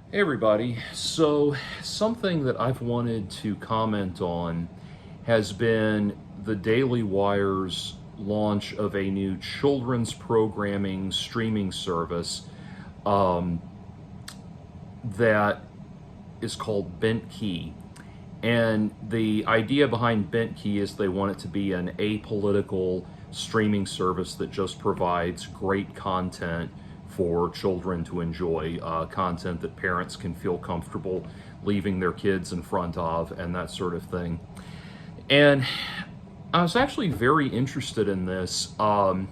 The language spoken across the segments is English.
Hey everybody. So something that I've wanted to comment on has been the Daily Wire's launch of a new children's programming streaming service um, that is called Bentkey. And the idea behind Bentkey is they want it to be an apolitical streaming service that just provides great content for children to enjoy, content that parents can feel comfortable leaving their kids in front of, and that sort of thing. And I was actually very interested in this. For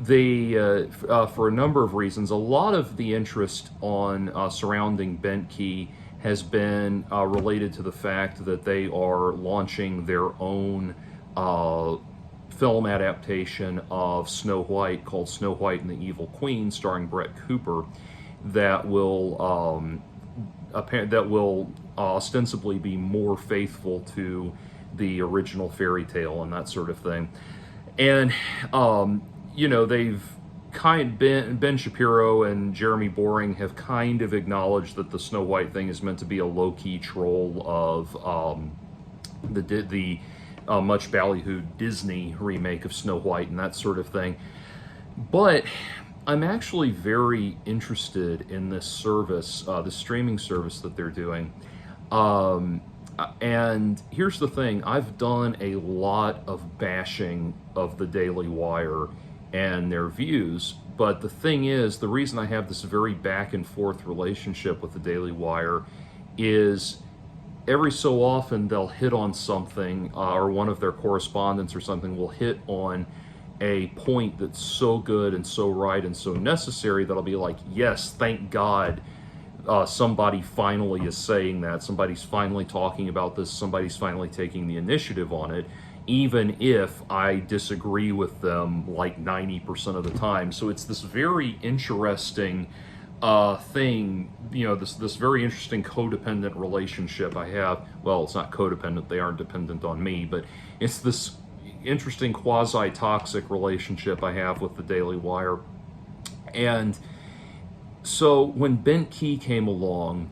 a number of reasons. A lot of the interest on surrounding Bentkey has been related to the fact that they are launching their own film adaptation of Snow White called Snow White and the Evil Queen, starring Brett Cooper, that will ostensibly be more faithful to the original fairy tale and that sort of thing. And they've Ben Shapiro and Jeremy Boring have kind of acknowledged that the Snow White thing is meant to be a low-key troll of the much ballyhooed Disney remake of Snow White and that sort of thing. But I'm actually very interested in this service, the streaming service that they're doing. And here's the thing, I've done a lot of bashing of the Daily Wire and their views, but the thing is, the reason I have this very back and forth relationship with the Daily Wire is every so often they'll hit on something, or one of their correspondents or something will hit on a point that's so good and so right and so necessary that I'll be like, yes, thank God somebody finally is saying that, somebody's finally talking about this, somebody's finally taking the initiative on it, even if I disagree with them like 90% of the time. So it's this very interesting thing, this very interesting codependent relationship I have. Well, it's not codependent, they aren't dependent on me, but it's this interesting quasi-toxic relationship I have with the Daily Wire. And so when Bentkey came along,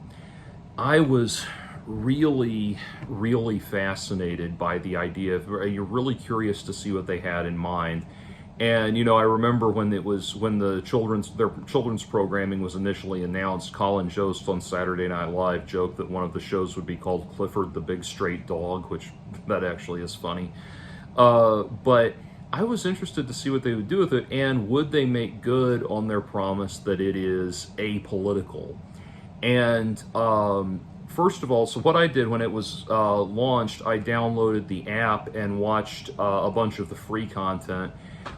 I was really, really fascinated by the idea of, you're really curious to see what they had in mind. And I remember when their children's programming was initially announced, Colin Jost on Saturday Night Live joked that one of the shows would be called Clifford the Big Straight Dog, which that actually is funny. But I was interested to see what they would do with it, and would they make good on their promise that it is apolitical. And first of all, so what I did when it was launched, I downloaded the app and watched a bunch of the free content.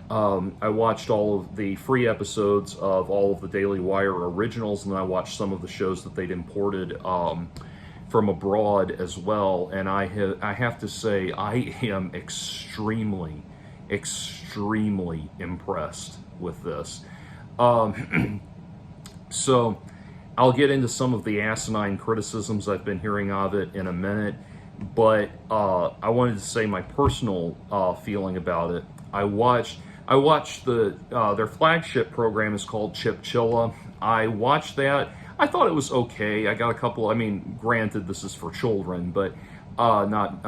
I watched all of the free episodes of all of the Daily Wire originals, and then I watched some of the shows that they'd imported from abroad as well. And I have to say, I am extremely impressed with this. So I'll get into some of the asinine criticisms I've been hearing of it in a minute, but I wanted to say my personal feeling about it. I watched their flagship program is called Chipchilla. I watched that. I thought it was okay. I got a couple. I mean, granted, this is for children, but not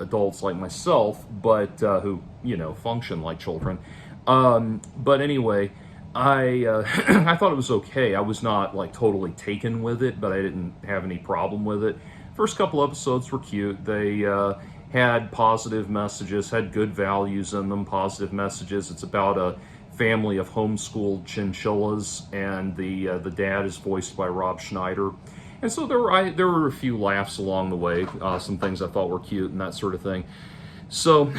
adults like myself, but who function like children. But anyway, I I thought it was okay. I was not like totally taken with it, but I didn't have any problem with it. First couple episodes were cute. They had positive messages, had good values in them, positive messages. It's about a family of homeschooled chinchillas, and the dad is voiced by Rob Schneider. And so there were a few laughs along the way, some things I thought were cute and that sort of thing. So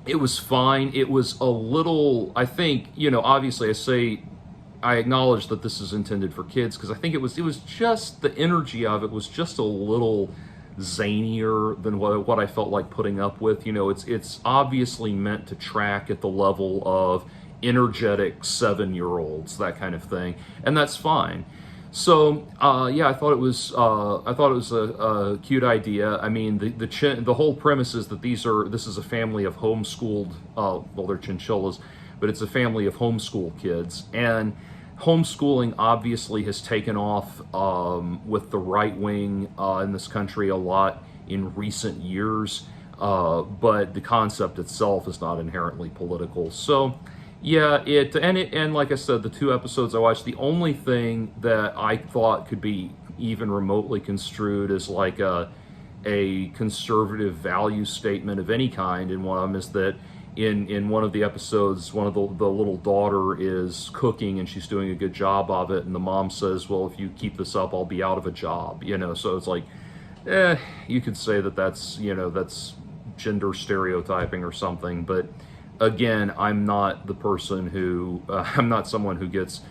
it was fine. It was a little, I think, obviously I acknowledge that this is intended for kids, because I think it was just, the energy of it was just a little zanier than what I felt like putting up with. It's obviously meant to track at the level of energetic 7-year-olds, that kind of thing, and that's fine. So I thought it was a cute idea. I mean, the whole premise is that this is a family of homeschooled, they're chinchillas, but it's a family of homeschool kids, and homeschooling obviously has taken off with the right wing in this country a lot in recent years, but the concept itself is not inherently political. So, yeah, and like I said, the 2 episodes I watched, the only thing that I thought could be even remotely construed as like a conservative value statement of any kind in one of them is that in one of the episodes, one of the little daughter is cooking and she's doing a good job of it, and the mom says, well, if you keep this up, I'll be out of a job, so it's like, you could say that that's gender stereotyping or something, but again, I'm not the person who, I'm not someone who gets,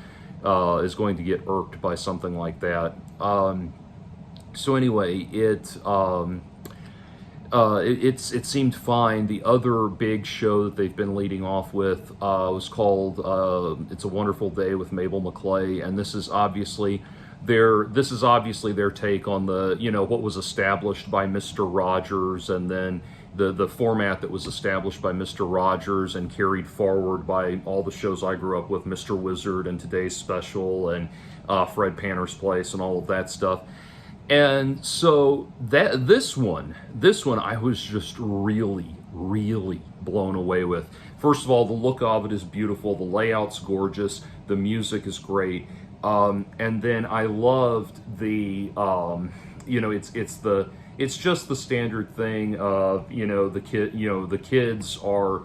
is going to get irked by something like that. So anyway, it seemed fine. The other big show that they've been leading off with was called "It's a Wonderful Day" with Mabel McClay, and this is obviously their take on the what was established by Mr. Rogers, and then the format that was established by Mr. Rogers and carried forward by all the shows I grew up with, Mr. Wizard and Today's Special and Fred Panner's Place and all of that stuff. And so this one I was just really, really blown away with. First of all, the look of it is beautiful, the layout's gorgeous, the music is great, and then I loved the it's just the standard thing of the kids are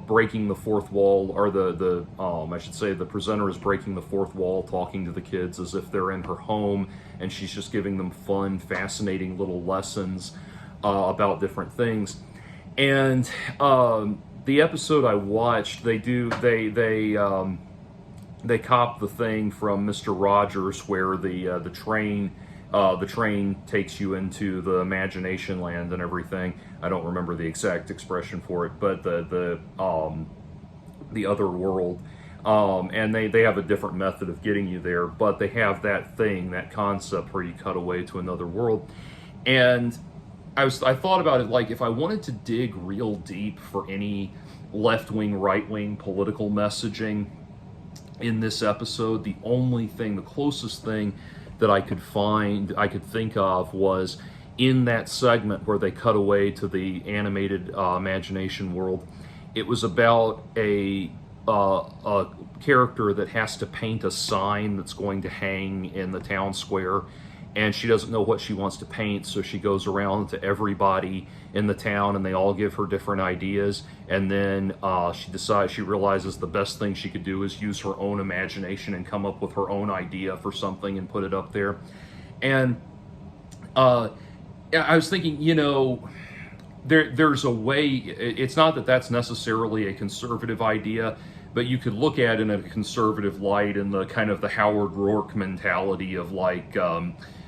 breaking the fourth wall, or I should say the presenter is breaking the fourth wall, talking to the kids as if they're in her home, and she's just giving them fun, fascinating little lessons about different things. And the episode I watched, they cop the thing from Mr. Rogers where the train takes you into the imagination land and everything. I don't remember the exact expression for it, but the other world, and they have a different method of getting you there, but they have that concept where you cut away to another world. And I thought about it, like, if I wanted to dig real deep for any left-wing, right-wing political messaging in this episode, the closest thing that I could think of was in that segment where they cut away to the animated imagination world. It was about a character that has to paint a sign that's going to hang in the town square, and she doesn't know what she wants to paint, so she goes around to everybody in the town and they all give her different ideas, and then she realizes the best thing she could do is use her own imagination and come up with her own idea for something and put it up there. And I was thinking, there's a way, it's not that that's necessarily a conservative idea, but you could look at it in a conservative light in the kind of the Howard Rourke mentality of like,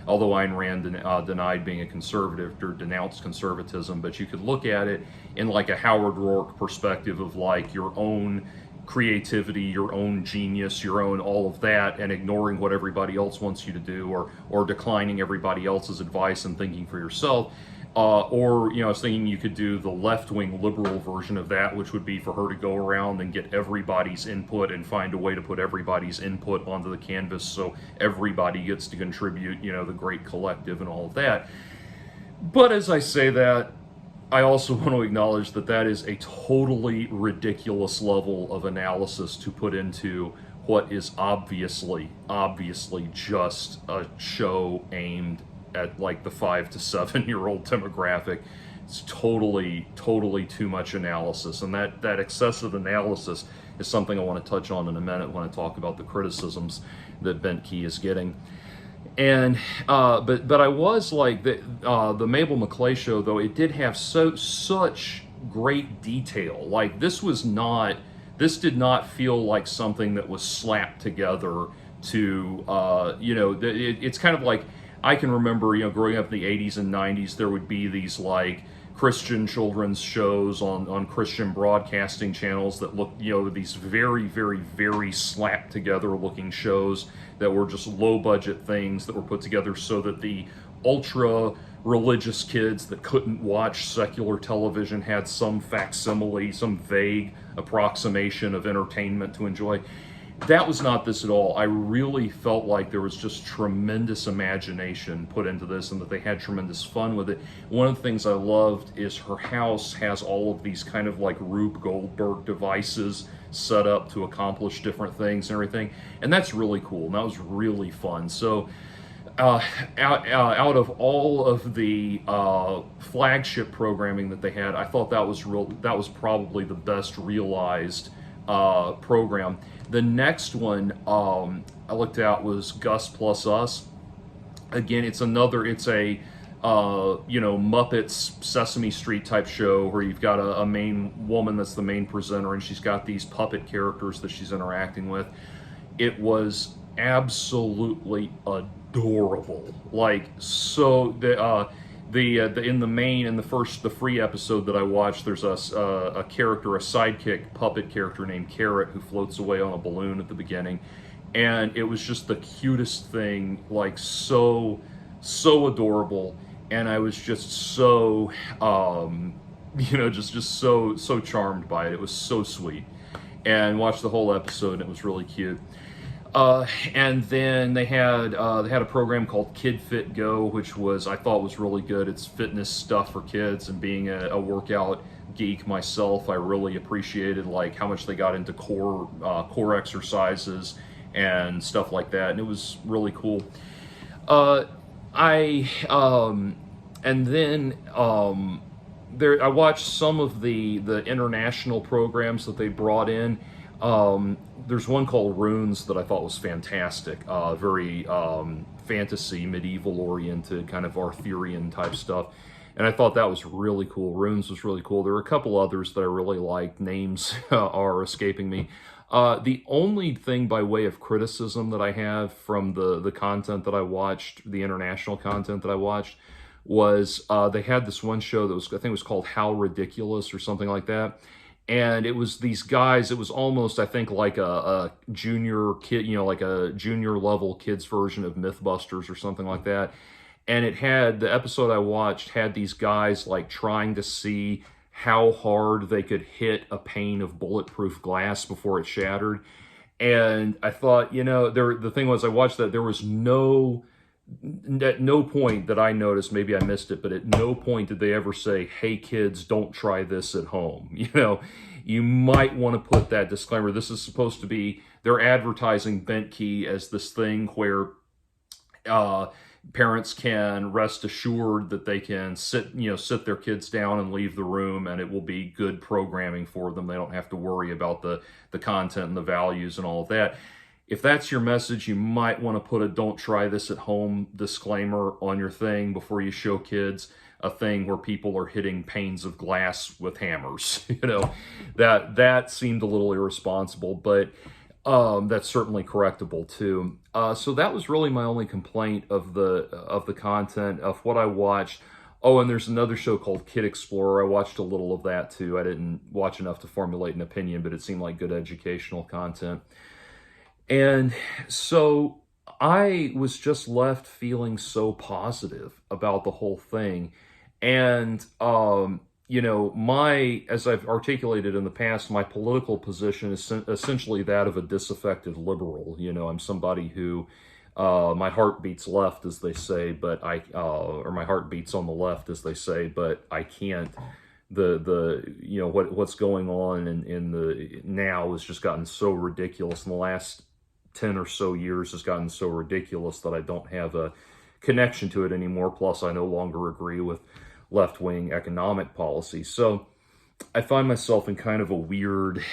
although Ayn Rand denied being a conservative or denounced conservatism, but you could look at it in like a Howard Rourke perspective of like your own creativity, your own genius, your own all of that, and ignoring what everybody else wants you to do, or declining everybody else's advice and thinking for yourself. Or, I was thinking you could do the left-wing liberal version of that, which would be for her to go around and get everybody's input and find a way to put everybody's input onto the canvas so everybody gets to contribute, the great collective and all of that. But as I say that, I also want to acknowledge that that is a totally ridiculous level of analysis to put into what is obviously just a show aimed at like the 5 to 7 year old demographic. It's totally too much analysis, and that excessive analysis is something I want to touch on in a minute when I talk about the criticisms that Bentkey is getting. And but I was like the Mabel McClay show, though, it did have such great detail. Like this did not feel like something that was slapped together to it's kind of like, I can remember, growing up in the 80s and 90s, there would be these like Christian children's shows on Christian broadcasting channels that looked, these very, very, very slapped together looking shows that were just low budget things that were put together so that the ultra religious kids that couldn't watch secular television had some facsimile, some vague approximation of entertainment to enjoy. That was not this at all. I really felt like there was just tremendous imagination put into this and that they had tremendous fun with it. One of the things I loved is her house has all of these kind of like Rube Goldberg devices set up to accomplish different things and everything. And that's really cool. And that was really fun. So out of all of the flagship programming that they had, I thought that was probably the best realized program. The next one I looked at was Gus Plus Us. Again, it's a Muppets Sesame Street type show where you've got a main woman that's the main presenter, and she's got these puppet characters that she's interacting with. It was absolutely adorable. Like, so the free episode that I watched, there's a sidekick puppet character named Carrot who floats away on a balloon at the beginning, and it was just the cutest thing, like so adorable, and I was just so just so charmed by it. It was so sweet, and watched the whole episode, and it was really cute. And then they had a program called Kid Fit Go, which I thought was really good. It's fitness stuff for kids, and being a workout geek myself, I really appreciated like how much they got into core exercises and stuff like that, and it was really cool. I watched some of the international programs that they brought in. There's one called Runes that I thought was fantastic, very fantasy, medieval oriented, kind of Arthurian type stuff, and I thought that was really cool. Runes was really cool. There were a couple others that I really liked. Names are escaping me. The only thing by way of criticism that I have from the content that I watched, the international content that I watched, was they had this one show that I think it was called How Ridiculous or something like that. And it was these guys, it was almost, I think, like a junior kid, like a junior level kids version of Mythbusters or something like that. And the episode I watched had these guys like trying to see how hard they could hit a pane of bulletproof glass before it shattered. And I thought, the thing was, I watched that, there was at no point that I noticed, maybe I missed it, but at no point did they ever say, hey kids, don't try this at home. You might want to put that disclaimer. This is supposed to be, they're advertising Bentkey as this thing where parents can rest assured that they can sit their kids down and leave the room, and it will be good programming for them. They don't have to worry about the content and the values and all of that. If that's your message, you might want to put a don't try this at home disclaimer on your thing before you show kids a thing where people are hitting panes of glass with hammers. That seemed a little irresponsible, but that's certainly correctable too. So that was really my only complaint of the content of what I watched. Oh, and there's another show called Kid Explorer. I watched a little of that too. I didn't watch enough to formulate an opinion, but it seemed like good educational content. And so I was just left feeling so positive about the whole thing. And, as I've articulated in the past, my political position is essentially that of a disaffected liberal. I'm somebody who, my heart beats left, as they say, but or my heart beats on the left, as they say, but I can't. What's going on in the now has just gotten so ridiculous. In the last 10 or so years has gotten so ridiculous that I don't have a connection to it anymore. Plus, I no longer agree with left-wing economic policy. So I find myself in kind of a weird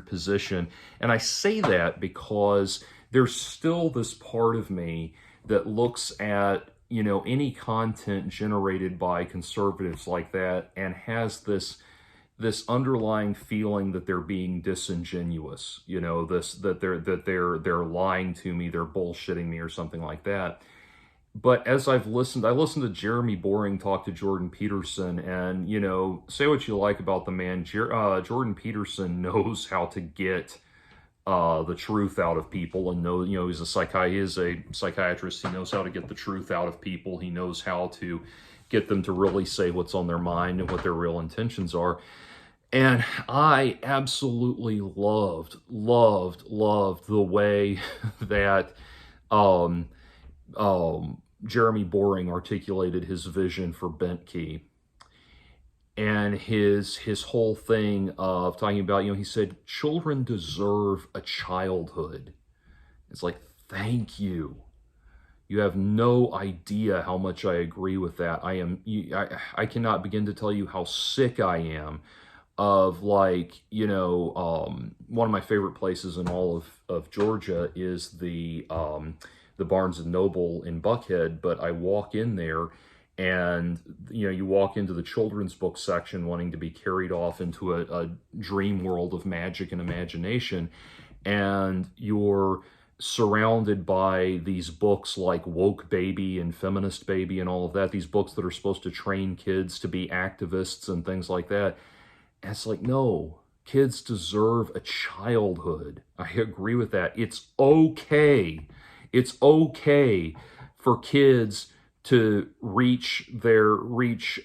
position. And I say that because there's still this part of me that looks at, any content generated by conservatives like that and has this underlying feeling that they're being disingenuous, that they're lying to me, they're bullshitting me or something like that. But as I listened to Jeremy Boring talk to Jordan Peterson, and, say what you like about the man, Jordan Peterson knows how to get the truth out of people, and he is a psychiatrist. He knows how to get the truth out of people. He knows how to get them to really say what's on their mind and what their real intentions are. And I absolutely loved the way that um, Jeremy Boring articulated his vision for Bentkey, and his whole thing of talking about, he said children deserve a childhood. It's like, thank you. You have no idea how much I agree with that. I cannot begin to tell you how sick I am of, like, one of my favorite places in all of Georgia is the Barnes and Noble in Buckhead, but I walk in there and you walk into the children's book section wanting to be carried off into a dream world of magic and imagination, and you're surrounded by these books like Woke Baby and Feminist Baby and all of that, these books that are supposed to train kids to be activists and things like that. And it's like, no, kids deserve a childhood. I agree with that. It's okay. It's okay for kids to reach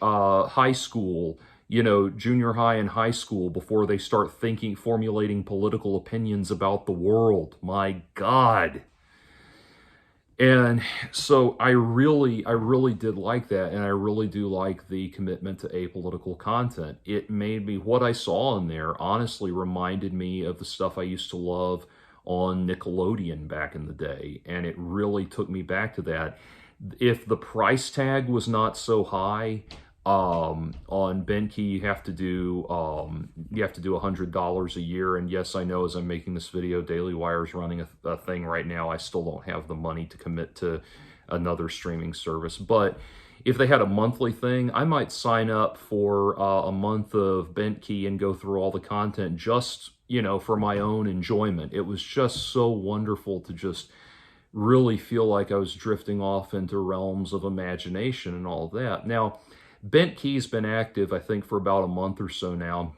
high school, junior high and high school, before they start formulating political opinions about the world. My God. And so I really did like that, and I really do like the commitment to apolitical content. It made me, what I saw in there honestly reminded me of the stuff I used to love on Nickelodeon back in the day, and it really took me back to that. If the price tag was not so high, on Bentkey, you have to do $100 a year. And yes, I know as I'm making this video, Daily Wire's running a thing right now. I still don't have the money to commit to another streaming service. But if they had a monthly thing, I might sign up for a month of Bentkey and go through all the content just, for my own enjoyment. It was just so wonderful to just really feel like I was drifting off into realms of imagination and all of that. Now, Bentkey's been active, I think, for about a month or so now,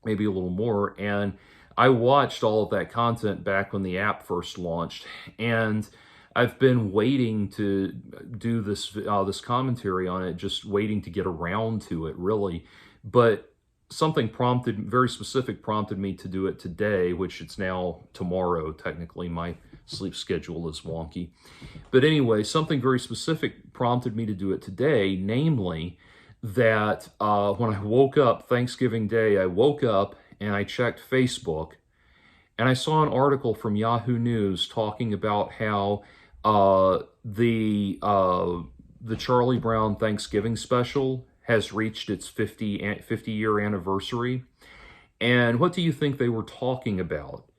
maybe a little more, and I watched all of that content back when the app first launched, and I've been waiting to do this commentary on it, just waiting to get around to it, really. But something very specific prompted me to do it today, which it's now tomorrow, technically. My sleep schedule is wonky. But anyway, something very specific prompted me to do it today, namely that when I woke up Thanksgiving Day, I woke up and I checked Facebook, and I saw an article from Yahoo News talking about how the Charlie Brown Thanksgiving special has reached its 50-year anniversary. And what do you think they were talking about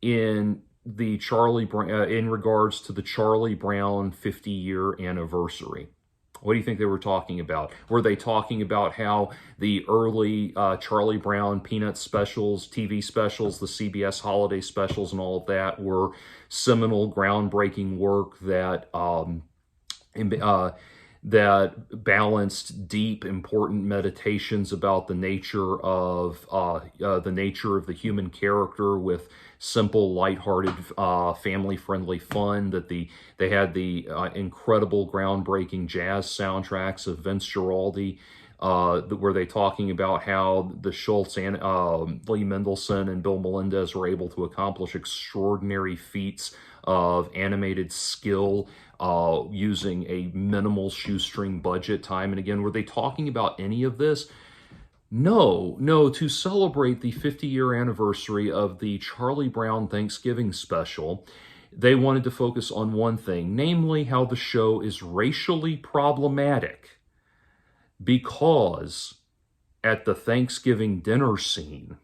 in regards to the Charlie Brown 50-year anniversary? What do you think they were talking about? Were they talking about how the early Charlie Brown Peanut specials, TV specials, the CBS holiday specials, and all of that were seminal, groundbreaking work that that balanced deep, important meditations about the nature of the human character with simple, lighthearted, family-friendly fun? That they had the incredible, groundbreaking jazz soundtracks of Vince Guaraldi. Were they talking about how the Schultz and Lee Mendelson and Bill Melendez were able to accomplish extraordinary feats of animated skill using a minimal shoestring budget time and again? Were they talking about any of this? No. To celebrate the 50-year anniversary of the Charlie Brown Thanksgiving special, they wanted to focus on one thing, namely how the show is racially problematic, because at the Thanksgiving dinner scene,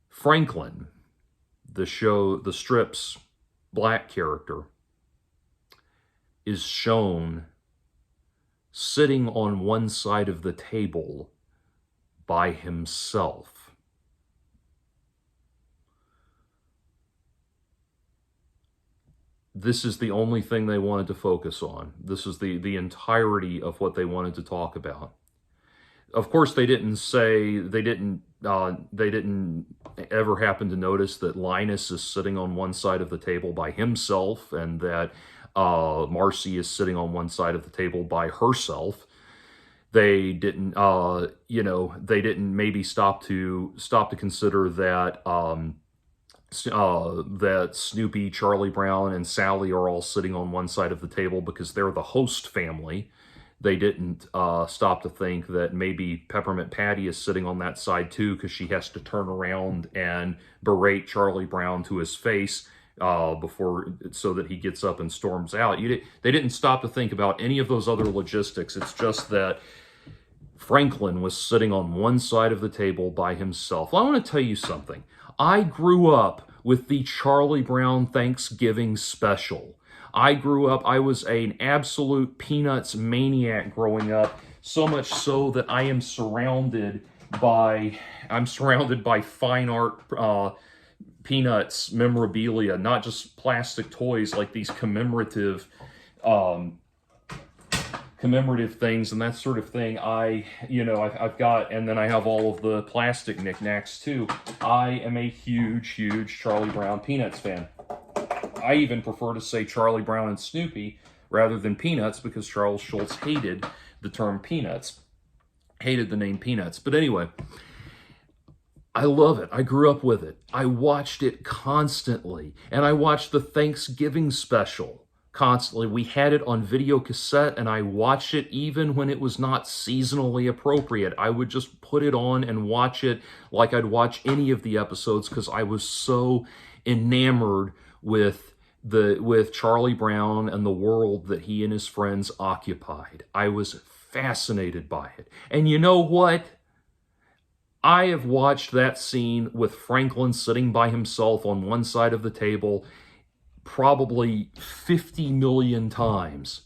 Franklin, the strip's black character, is shown sitting on one side of the table by himself. This is the only thing they wanted to focus on. This is the entirety of what they wanted to talk about. Of course, they didn't ever happen to notice that Linus is sitting on one side of the table by himself, and that Marcy is sitting on one side of the table by herself. They didn't, they didn't maybe stop to consider that that Snoopy, Charlie Brown, and Sally are all sitting on one side of the table because they're the host family. They didn't stop to think that maybe Peppermint Patty is sitting on that side too because she has to turn around and berate Charlie Brown to his face so that he gets up and storms out. They didn't stop to think about any of those other logistics. It's just that Franklin was sitting on one side of the table by himself. Well, I want to tell you something. I grew up with the Charlie Brown Thanksgiving special. I was an absolute Peanuts maniac growing up, so much so that I'm surrounded by fine art Peanuts memorabilia, not just plastic toys like these commemorative things and that sort of thing. I've got, and then I have all of the plastic knickknacks too. I am a huge Charlie Brown Peanuts fan. I even prefer to say Charlie Brown and Snoopy rather than Peanuts because Charles Schulz hated the term Peanuts, hated the name Peanuts. But anyway, I love it. I grew up with it. I watched it constantly, and I watched the Thanksgiving special constantly. We had it on video cassette, and I watched it even when it was not seasonally appropriate. I would just put it on and watch it like I'd watch any of the episodes because I was so enamored with Charlie Brown and the world that he and his friends occupied. I was fascinated by it. And you know what? I have watched that scene with Franklin sitting by himself on one side of the table probably 50 million times.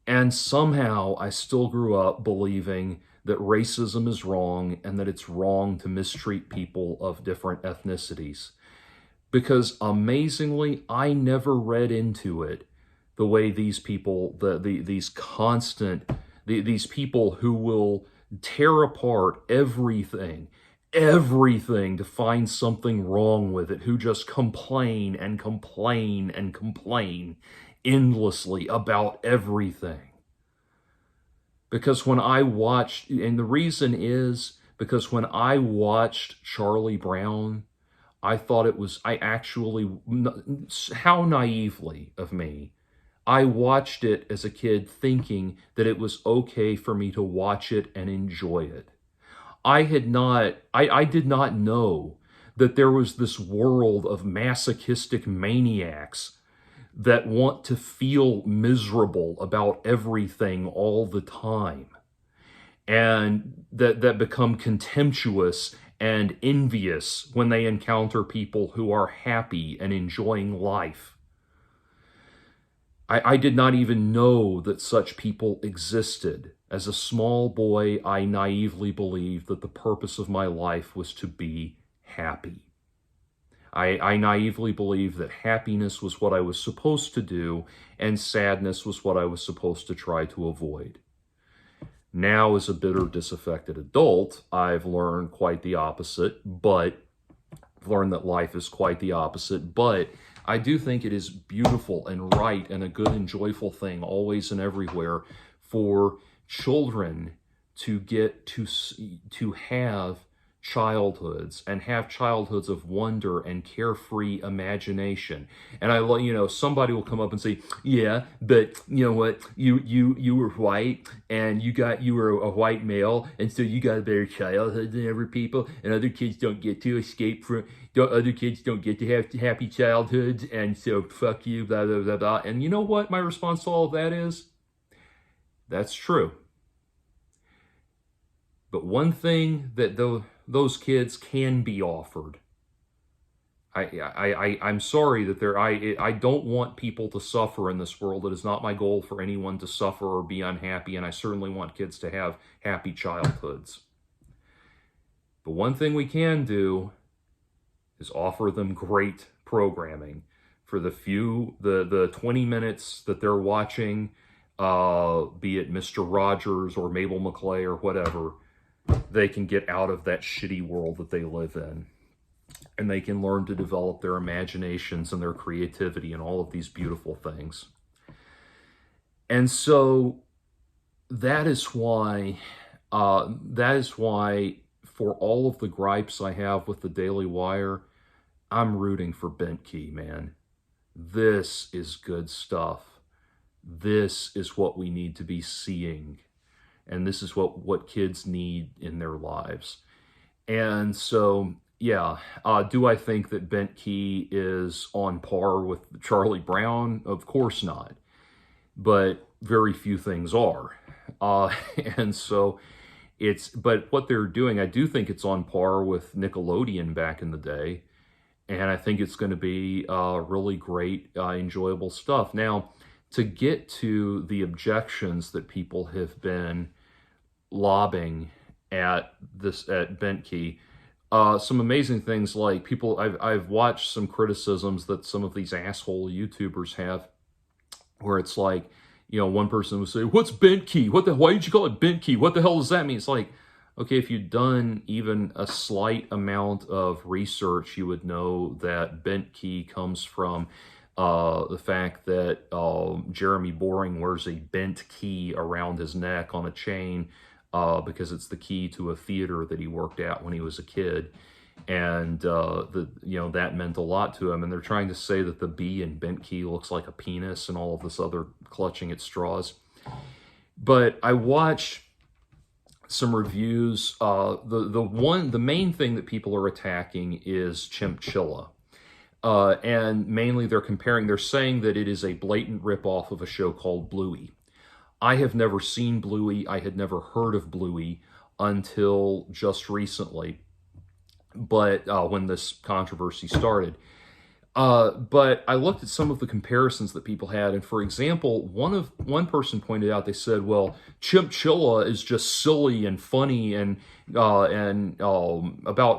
And somehow I still grew up believing that racism is wrong and that it's wrong to mistreat people of different ethnicities. Because amazingly, I never read into it the way these people, these people who will tear apart everything to find something wrong with it, who just complain and complain and complain endlessly about everything. Because when I watched, and the reason is because when I watched Charlie Brown, I thought it was, how naively of me, I watched it as a kid thinking that it was okay for me to watch it and enjoy it. I did not know that there was this world of masochistic maniacs that want to feel miserable about everything all the time, and that become contemptuous and envious when they encounter people who are happy and enjoying life. I did not even know that such people existed. As a small boy, I naively believed that the purpose of my life was to be happy. I naively believed that happiness was what I was supposed to do, and sadness was what I was supposed to try to avoid. Now, as a bitter, disaffected adult, I've learned quite the opposite, but I've learned that life is quite the opposite, but I do think it is beautiful and right and a good and joyful thing always and everywhere for children to get to have childhoods and have childhoods of wonder and carefree imagination. And somebody will come up and say, yeah, but you know what, you were white and you were a white male, and so you got a better childhood than other people, and other kids don't get to other kids don't get to have happy childhoods, and so fuck you, blah blah blah blah. And you know what my response to all of that is? That's true. But one thing that those kids can be offered, I'm sorry that I don't want people to suffer in this world. It is not my goal for anyone to suffer or be unhappy, and I certainly want kids to have happy childhoods. But one thing we can do is offer them great programming for the 20 minutes that they're watching, be it Mr. Rogers or Mabel McClay or whatever. They can get out of that shitty world that they live in, and they can learn to develop their imaginations and their creativity and all of these beautiful things. And so that is why, for all of the gripes I have with the Daily Wire, I'm rooting for Bentkey, man. This is good stuff. This is what we need to be seeing. And this is what kids need in their lives. And so, yeah, do I think that Bentkey is on par with Charlie Brown? Of course not. But very few things are. Uh, and so but what they're doing, I do think it's on par with Nickelodeon back in the day. And I think it's going to be really great, enjoyable stuff. Now, to get to the objections that people have been lobbing at Bentkey, some amazing things like I've watched some criticisms that some of these asshole YouTubers have, where it's like, one person would say, "What's Bentkey? Why did you call it Bentkey? What the hell does that mean?" It's like, okay, if you'd done even a slight amount of research, you would know that Bentkey comes from the fact that Jeremy Boring wears a bent key around his neck on a chain because it's the key to a theater that he worked at when he was a kid. And that meant a lot to him. And they're trying to say that the B in Bentkey looks like a penis and all of this other clutching at straws. But I watched some reviews. The main thing that people are attacking is Chimchilla. And mainly they're saying that it is a blatant ripoff of a show called Bluey. I have never seen Bluey. I had never heard of Bluey until just recently, but when this controversy started. But I looked at some of the comparisons that people had, and for example, one person pointed out, they said, "Well, Chimchilla is just silly and funny and about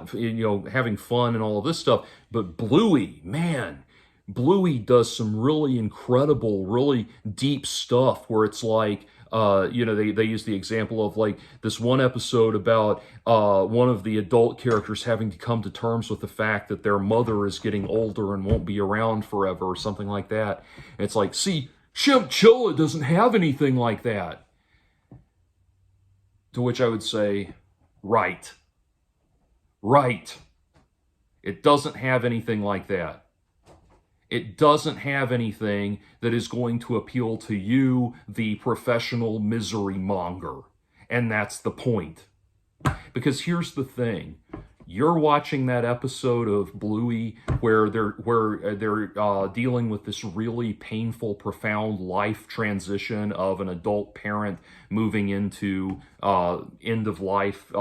having fun and all of this stuff, but Bluey, man." Bluey does some really incredible, really deep stuff where it's like, they use the example of like this one episode about one of the adult characters having to come to terms with the fact that their mother is getting older and won't be around forever or something like that. And it's like, see, Chimchilla doesn't have anything like that. To which I would say, right. It doesn't have anything like that. It doesn't have anything that is going to appeal to you, the professional misery monger. And that's the point. Because here's the thing. You're watching that episode of Bluey where they're dealing with this really painful, profound life transition of an adult parent moving into the end of life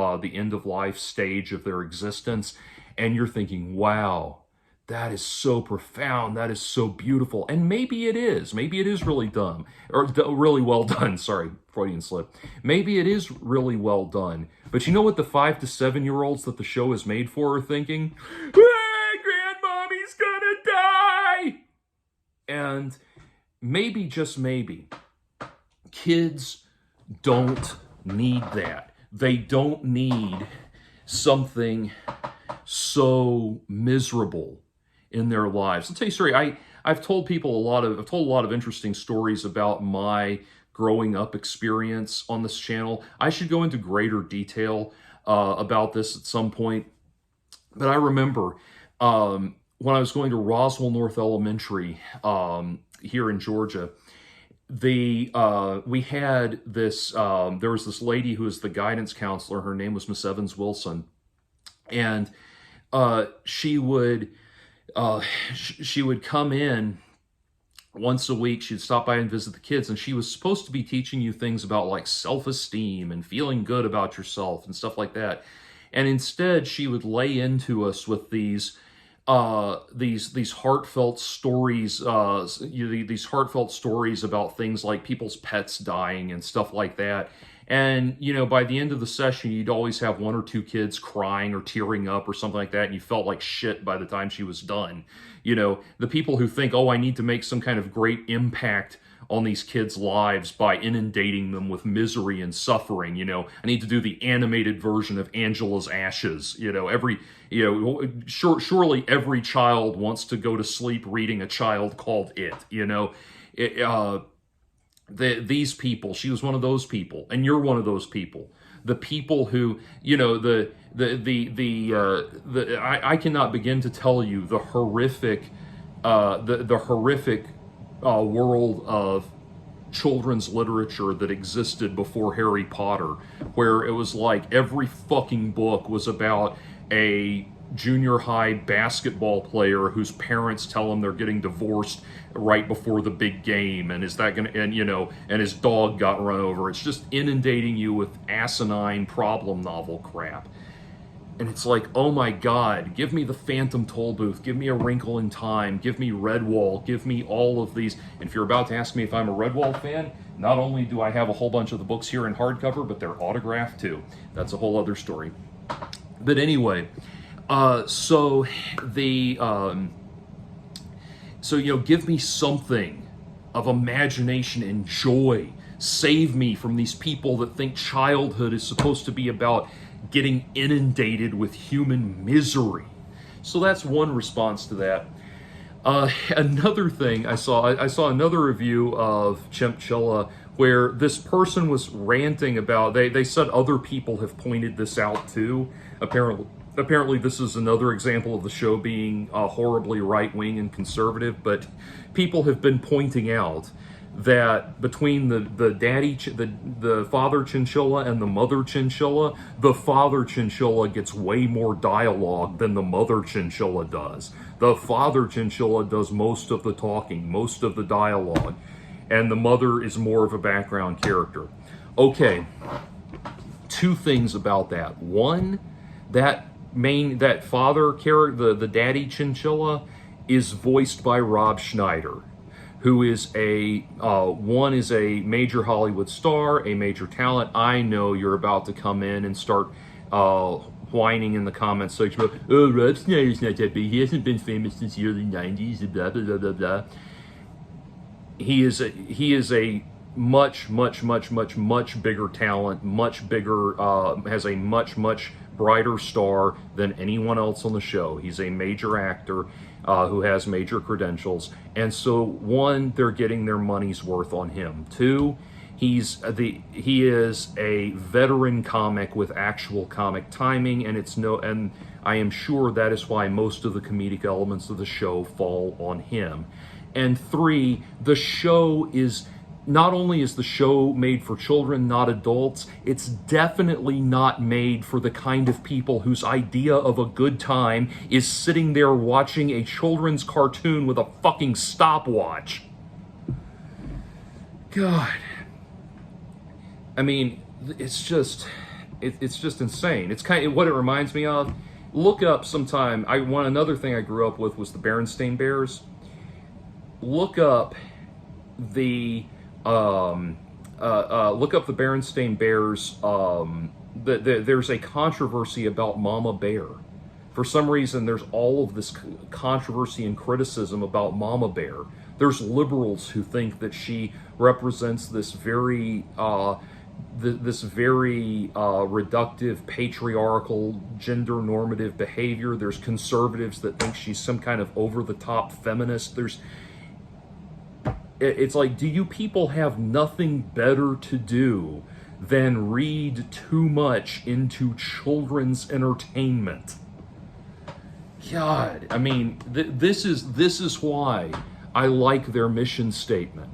stage of their existence. And you're thinking, wow, that is so profound. That is so beautiful. And maybe it is. Maybe it is really dumb. Or really well done. Sorry, Freudian slip. Maybe it is really well done. But you know what the 5 to 7-year-olds that the show is made for are thinking? Grandmommy's gonna die! And maybe, just maybe, kids don't need that. They don't need something so miserable in their lives. I'll tell you a story. I've told people a lot of interesting stories about my growing up experience on this channel. I should go into greater detail about this at some point. But I remember when I was going to Roswell North Elementary here in Georgia, we had this, there was this lady who was the guidance counselor. Her name was Miss Evans Wilson. And she would come in once a week. She'd stop by and visit the kids, and she was supposed to be teaching you things about like self-esteem and feeling good about yourself and stuff like that. And instead, she would lay into us with these heartfelt stories, these heartfelt stories about things like people's pets dying and stuff like that. And, by the end of the session, you'd always have 1 or 2 kids crying or tearing up or something like that, and you felt like shit by the time she was done. The people who think, oh, I need to make some kind of great impact on these kids' lives by inundating them with misery and suffering. I need to do the animated version of Angela's Ashes. Surely every child wants to go to sleep reading A Child Called It. these people, she was one of those people, and you're one of those people. The people who, you know, I cannot begin to tell you the horrific, the horrific world of children's literature that existed before Harry Potter, where it was like every fucking book was about a junior high basketball player whose parents tell him they're getting divorced right before the big game, and is that gonna, and you know, and his dog got run over. It's just inundating you with asinine problem novel crap. And it's like, oh my God, give me the Phantom Tollbooth, give me A Wrinkle in Time, give me Redwall, give me all of these. And if you're about to ask me if I'm a Redwall fan, not only do I have a whole bunch of the books here in hardcover, but they're autographed too. That's a whole other story. But anyway, so you know, give me something of imagination and joy. Save me from these people that think childhood is supposed to be about getting inundated with human misery. So that's one response to that. Another thing I saw another review of Chimpchilla where this person was ranting about, they said other people have pointed this out too. Apparently this is another example of the show being horribly right-wing and conservative, but people have been pointing out that between the father chinchilla and the mother chinchilla, the father chinchilla gets way more dialogue than the mother chinchilla does. The father chinchilla does most of the talking, most of the dialogue, and the mother is more of a background character. Okay, two things about that. One, that father character, the daddy chinchilla, is voiced by Rob Schneider, who is one is a major Hollywood star, a major talent. I know you're about to come in and start whining in the comments section about, oh, Rob Schneider's not that big. He hasn't been famous since the early 90s, blah, blah, blah, blah, blah. He is a much bigger talent, much bigger, has a much brighter star than anyone else on the show. He's a major actor who has major credentials. And so, one, they're getting their money's worth on him. Two, he is a veteran comic with actual comic timing, and I am sure that is why most of the comedic elements of the show fall on him. And three, the show is, not only is the show made for children, not adults, it's definitely not made for the kind of people whose idea of a good time is sitting there watching a children's cartoon with a fucking stopwatch. God. I mean, it's just insane. It's kind of what it reminds me of. Look up sometime. Another thing I grew up with was the Berenstain Bears. Look up the Berenstain Bears. There's a controversy about Mama Bear. For some reason, there's all of this controversy and criticism about Mama Bear. There's liberals who think that she represents this very reductive, patriarchal, gender normative behavior. There's conservatives that think she's some kind of over-the-top feminist. It's like, do you people have nothing better to do than read too much into children's entertainment? God, I mean, this is why I like their mission statement.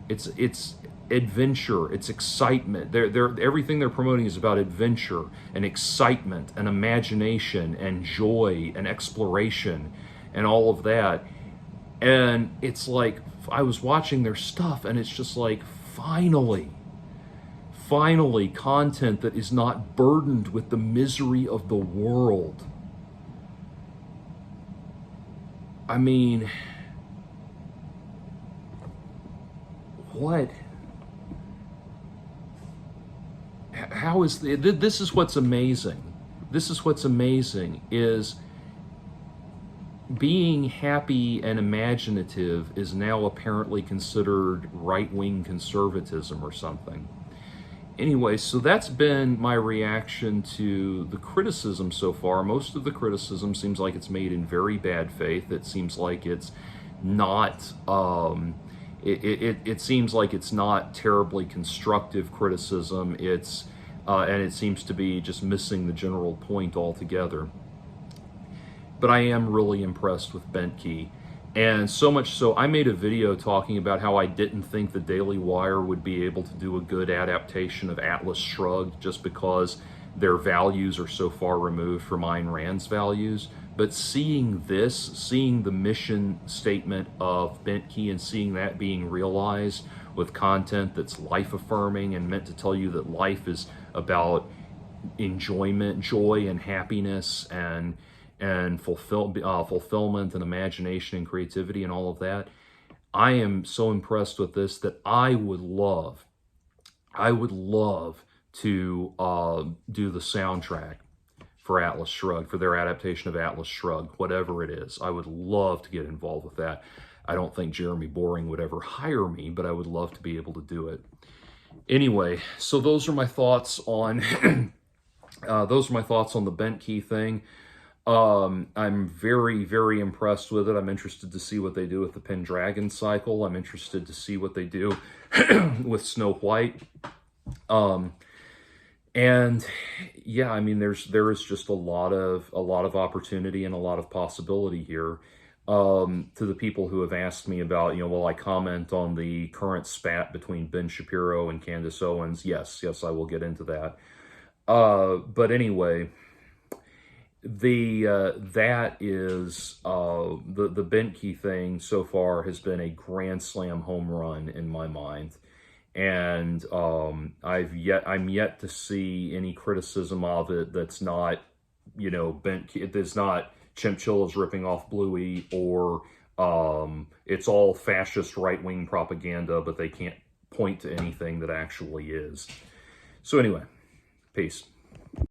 It's adventure, it's excitement. Everything they're promoting is about adventure and excitement and imagination and joy and exploration and all of that. And it's like, I was watching their stuff and it's just like, finally, content that is not burdened with the misery of the world. I mean, what? How is this is what's amazing. This is what's amazing is being happy and imaginative is now apparently considered right-wing conservatism or something. Anyway, so that's been my reaction to the criticism so far. Most of the criticism seems like it's made in very bad faith. It seems like it's not it seems like it's not terribly constructive criticism. And it seems to be just missing the general point altogether. But I am really impressed with Bentkey. And so much so, I made a video talking about how I didn't think the Daily Wire would be able to do a good adaptation of Atlas Shrugged just because their values are so far removed from Ayn Rand's values. But seeing this, seeing the mission statement of Bentkey and seeing that being realized with content that's life-affirming and meant to tell you that life is about enjoyment, joy, and happiness, and fulfillment and imagination and creativity and all of that. I am so impressed with this that I would love to do the soundtrack for Atlas Shrugged, for their adaptation of Atlas Shrugged, whatever it is. I would love to get involved with that. I don't think Jeremy Boring would ever hire me, but I would love to be able to do it. Anyway, so those are my thoughts on the Bentkey thing. I'm very, very impressed with it. I'm interested to see what they do with the Pendragon cycle. I'm interested to see what they do with Snow White. And yeah, I mean, there is just a lot of opportunity and a lot of possibility here. To the people who have asked me about, will I comment on the current spat between Ben Shapiro and Candace Owens? Yes, I will get into that. But anyway, the Bentkey thing so far has been a grand slam home run in my mind. And I'm yet to see any criticism of it that's not, Bentkey, that's not Chimchilla's ripping off Bluey, or it's all fascist right-wing propaganda, but they can't point to anything that actually is. So anyway, peace.